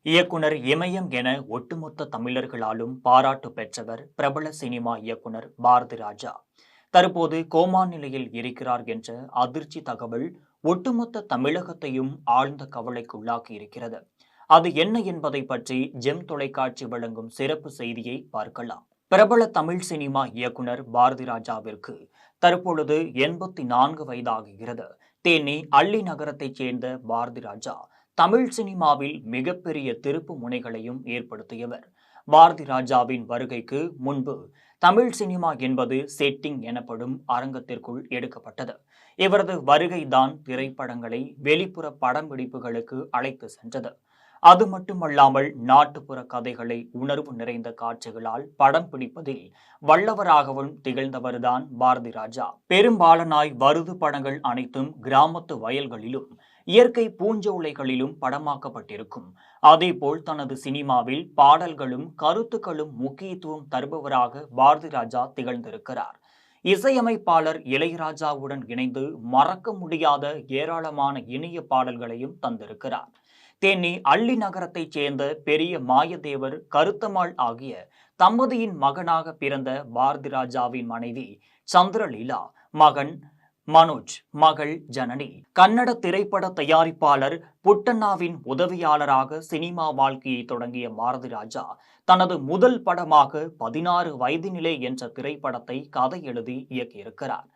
இயக்குனர் இமயம் என ஒட்டுமொத்த தமிழர்களாலும் பாராட்டு பெற்றவர் பிரபல சினிமா இயக்குனர் பாரதி ராஜா. தற்போது கோமா நிலையில் இருக்கிறார் என்ற அதிர்ச்சி தகவல் ஒட்டுமொத்த தமிழகத்தையும் ஆழ்ந்த கவலைக்குள்ளாக்கி இருக்கிறது. அது என்ன என்பதை பற்றி ஜெம் தொலைக்காட்சி வழங்கும் சிறப்பு செய்தியை பார்க்கலாம். பிரபல தமிழ் சினிமா இயக்குனர் பாரதி ராஜாவிற்கு தற்பொழுது 84 வயதாகுகிறது. தேனி அள்ளி நகரத்தைச் சேர்ந்த பாரதி ராஜா தமிழ் சினிமாவில் மிகப்பெரிய திருப்பு முனைகளையும் ஏற்படுத்தியவர். பாரதி ராஜாவின் வருகைக்கு முன்பு தமிழ் சினிமா என்பது செட்டிங் எனப்படும் அரங்கத்திற்குள் எடுக்கப்பட்டது. இவரது வருகைதான் திரைப்படங்களை வெளிப்புற படம் பிடிப்புகளுக்கு அழைத்து சென்றது. அது மட்டுமல்லாமல் நாட்டுப்புற கதைகளை உணர்வு நிறைந்த காட்சிகளால் படம் பிடிப்பதில் வல்லவராகவும் திகழ்ந்தவர்தான் பாரதி ராஜா. பெரும்பாலானாய் வருது படங்கள் அனைத்தும் கிராமத்து வயல்களிலும் இயற்கை பூஞ்சோலைகளிலும் படமாக்கப்பட்டிருக்கும். அதேபோல் தனது சினிமாவில் பாடல்களும் கருத்துக்களும் முக்கியத்துவம் தருபவராக பாரதி ராஜா திகழ்ந்திருக்கிறார். இசையமைப்பாளர் இளையராஜாவுடன் இணைந்து மறக்க முடியாத ஏராளமான இனிய பாடல்களையும் தந்திருக்கிறார். தேனி அள்ளி நகரத்தைச் சேர்ந்த பெரிய மாயதேவர் கருத்தம்மாள் ஆகிய தம்பதியின் மகனாக பிறந்த பாரதி ராஜாவின் மனைவி சந்திரலீலா, மகன் மனோஜ், மகள் ஜனனி. கன்னட திரைப்பட தயாரிப்பாளர் புட்டண்ணாவின் உதவியாளராக சினிமா வாழ்க்கையை தொடங்கிய பாரதி ராஜா தனது முதல் படமாக 16 வயதினிலே என்ற திரைப்படத்தை கதை எழுதி இயக்கியிருக்கிறார்.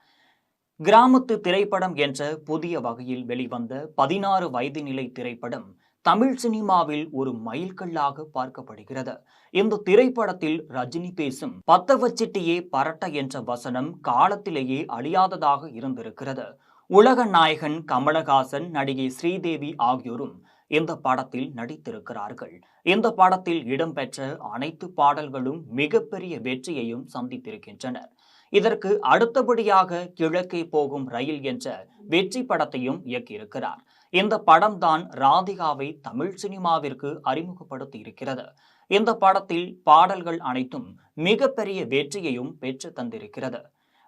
கிராமத்து திரைப்படம் என்ற புதிய வகையில் வெளிவந்த 16 வயதினிலை திரைப்படம் தமிழ் சினிமாவில் ஒரு மைல்கல்லாக பார்க்கப்படுகிறது. இந்த திரைப்படத்தில் ரஜினி பேசும் "பத்த வச்சிட்டியே பரட்ட" என்ற வசனம் காலத்திலேயே அழியாததாக இருந்திருக்கிறது. உலக நாயகன் கமலஹாசன், நடிகை ஸ்ரீதேவி ஆகியோரும் இந்த படத்தில் நடித்திருக்கிறார்கள். இந்த படத்தில் இடம்பெற்ற அனைத்து பாடல்களும் மிகப்பெரிய வெற்றியையும் சந்தித்திருக்கின்றனர். இதற்கு அடுத்தபடியாக கிழக்கே போகும் ரயில் என்ற வெற்றி படத்தையும் இயக்கியிருக்கிறார். இந்த படம்தான் ராதிகாவை தமிழ் சினிமாவிற்கு அறிமுகப்படுத்தி இருக்கிறது. இந்த படத்தில் பாடல்கள் அனைத்தும் மிகப்பெரிய வெற்றியையும் பெற்று தந்திருக்கிறது.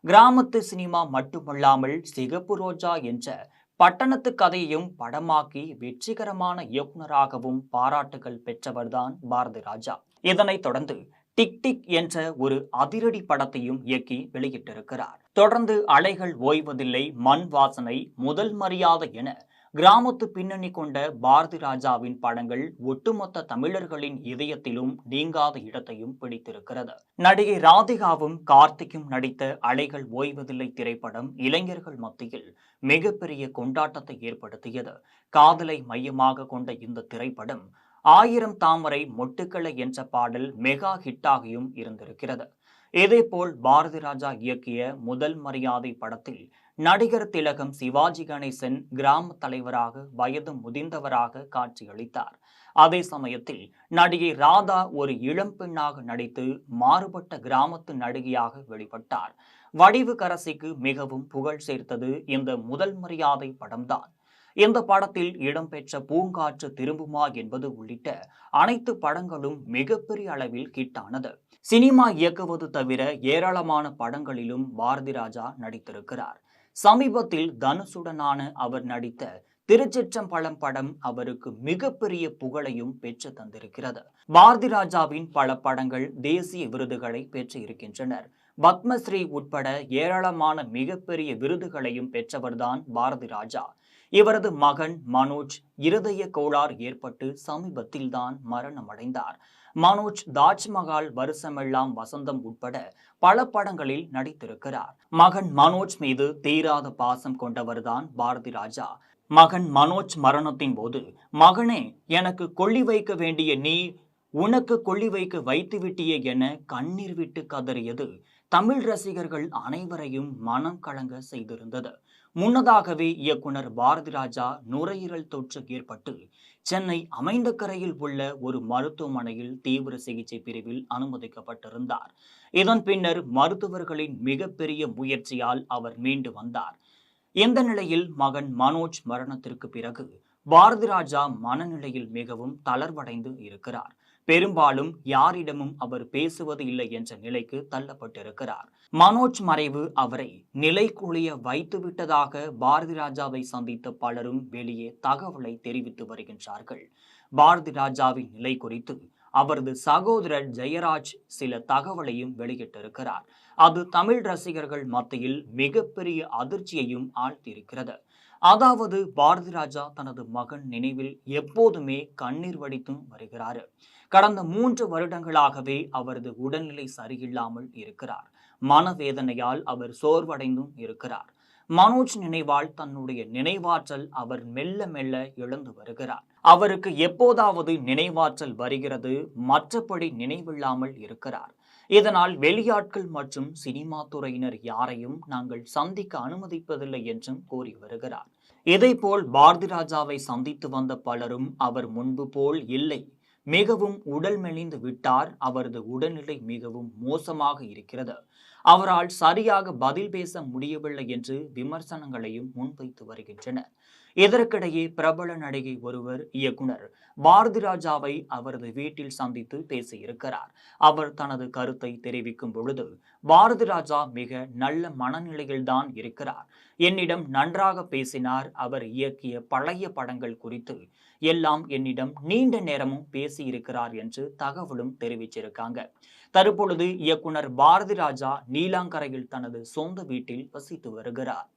கிராமத்து சினிமா மட்டுமல்லாமல் சிகப்பு ரோஜா என்ற பட்டணத்து கதையையும் படமாக்கி வெற்றிகரமான இயக்குனராகவும் பாராட்டுகள் பெற்றவர்தான் பாரதி ராஜா. இதனைத் தொடர்ந்து டிக் டிக் என்ற ஒரு அதிரடி படத்தையும் இயக்கி வெளியிட்டிருக்கிறார். தொடர்ந்து அலைகள் ஓய்வதில்லை, மண் வாசனை, முதல் மரியாதை என கிராமத்து பின்னணி கொண்ட பாரதி ராஜாவின் படங்கள் ஒட்டுமொத்த தமிழர்களின் இதயத்திலும் நீங்காத இடத்தையும் பிடித்திருக்கிறது. நடிகை ராதிகாவும் கார்த்திக்கும் நடித்த அலைகள் ஓய்வதில்லை திரைப்படம் இளைஞர்கள் மத்தியில் மிகப்பெரிய கொண்டாட்டத்தை ஏற்படுத்தியது. காதலை மையமாக கொண்ட இந்த திரைப்படம் "ஆயிரம் தாமரை மொட்டுக்களை" என்ற பாடல் மெகா ஹிட்டாகியும் இருந்திருக்கிறது. இதேபோல் பாரதி ராஜா இயக்கிய முதல் மரியாதை படத்தில் நடிகர் திலகம் சிவாஜி கணேசன் கிராம தலைவராக வயது முதிர்ந்தவராக காட்சியளித்தார். அதே சமயத்தில் நடிகை ராதா ஒரு இளம் பெண்ணாக நடித்து மாறுபட்ட கிராமத்து நடிகையாக வெளிப்பட்டார். வடிவுக்கரசிக்கு மிகவும் புகழ் சேர்த்தது இந்த முதல் மரியாதை படம்தான். இந்த படத்தில் இடம்பெற்ற "பூங்காற்று திரும்புமா" என்பது உள்ளிட்ட அனைத்து படங்களும் மிகப்பெரிய அளவில் ஹிட்டானது. சினிமா இயக்குவது தவிர ஏராளமான படங்களிலும் பாரதி ராஜா நடித்திருக்கிறார். சமீபத்தில் தனுஷுடனான அவர் நடித்த திருச்சிற்றம்பலம் படம் அவருக்கு மிகப்பெரிய புகழையும் பெற்று தந்திருக்கிறது. பாரதி ராஜாவின் பல படங்கள் தேசிய விருதுகளை பெற்று இருக்கின்றனர். பத்மஸ்ரீ உட்பட ஏராளமான மிகப்பெரிய விருதுகளையும் பெற்றவர்தான் பாரதி ராஜா. இவரது மகன் மனோஜ் இருதய கோளாறு ஏற்பட்டு சமீபத்தில் தான் மரணமடைந்தார். மனோஜ் தாஜ்மஹால், வருஷமெல்லாம் வசந்தம் உட்பட பல படங்களில் நடித்திருக்கிறார். மகன் மனோஜ் மீது தீராத பாசம் கொண்டவர்தான் பாரதி ராஜா. மகன் மனோஜ் மரணத்தின் போது, "மகனே, எனக்கு கொள்ளி வைக்க வேண்டிய நீ உனக்கு கொள்ளி வைக்க வைத்து விட்டியே" என கண்ணீர் விட்டு கதறியது தமிழ் ரசிகர்கள் அனைவரையும் மனம் கலங்க செய்திருந்தது. முன்னதாகவே இயக்குனர் பாரதி ராஜா நுரையீரல் தொற்று ஏற்பட்டு சென்னை அமைந்தகரையில் உள்ள ஒரு மருத்துவமனையில் தீவிர சிகிச்சை பிரிவில் அனுமதிக்கப்பட்டிருந்தார். இதன் பின்னர் மருத்துவர்களின் மிகப்பெரிய முயற்சியால் அவர் மீண்டு வந்தார். இந்த நிலையில் மகன் மனோஜ் மரணத்திற்கு பிறகு பாரதி ராஜா மனநிலையில் மிகவும் தளர்வடைந்து இருக்கிறார். பெரும்பாலும் யாரிடமும் அவர் பேசுவது இல்லை என்ற நிலைக்கு தள்ளப்பட்டிருக்கிறார். மனோஜ் மறைவு அவரை நிலைக்குழிய வைத்துவிட்டதாக பாரதி ராஜாவை சந்தித்த பலரும் வெளியே தகவலை தெரிவித்து வருகின்றார்கள். பாரதி ராஜாவின் நிலை குறித்து அவரது சகோதரர் ஜெயராஜ் சில தகவலையும் வெளியிட்டிருக்கிறார். அது தமிழ் ரசிகர்கள் மத்தியில் மிகப்பெரிய அதிர்ச்சியையும் ஆழ்த்தியிருக்கிறது. அதாவது பாரதி ராஜா தனது மகன் நினைவில் எப்போதுமே கண்ணீர் வடித்தும் வருகிறார். கடந்த 3 வருடங்களாகவே அவரது உடல்நிலை சரியில்லாமல் இருக்கிறார். மனவேதனையால் அவர் சோர்வடைந்தும் இருக்கிறார். மனோஜ் நினைவால் தன்னுடைய நினைவாற்றல் அவர் மெல்ல மெல்ல இழந்து வருகிறார். அவருக்கு எப்போதாவது நினைவாற்றல் வருகிறது, மற்றபடி நினைவில்லாமல் இருக்கிறார். இதனால் வெளியாட்கள் மற்றும் சினிமா துறையினர் யாரையும் நாங்கள் சந்திக்க அனுமதிப்பதில்லை என்றும் கூறி வருகிறார். இதேபோல் பாரதி ராஜாவை சந்தித்து வந்த பலரும் அவர் முன்பு போல் இல்லை, மிகவும் உடல் மெலிந்து விட்டார், அவரது உடல்நிலை மிகவும் மோசமாக இருக்கிறது, அவரால் சரியாக பதில் பேச முடியவில்லை என்று விமர்சனங்களையும் முன்வைத்து வருகின்றனர். இதற்கிடையே பிரபல நடிகை ஒருவர் இயக்குனர் பாரதி ராஜாவை அவரது வீட்டில் சந்தித்து பேசியிருக்கிறார். அவர் தனது கருத்தை தெரிவிக்கும் பொழுது, பாரதி ராஜா மிக நல்ல மனநிலையில்தான் இருக்கிறார், என்னிடம் நன்றாக பேசினார், அவர் இயக்கிய பழைய படங்கள் குறித்து எல்லாம் என்னிடம் நீண்ட நேரமும் பேசியிருக்கிறார் என்று தகவலும் தெரிவிச்சிருக்காங்க. தற்பொழுது இயக்குனர் பாரதி ராஜா நீலாங்கரையில் தனது சொந்த வீட்டில் வசித்து வருகிறார்.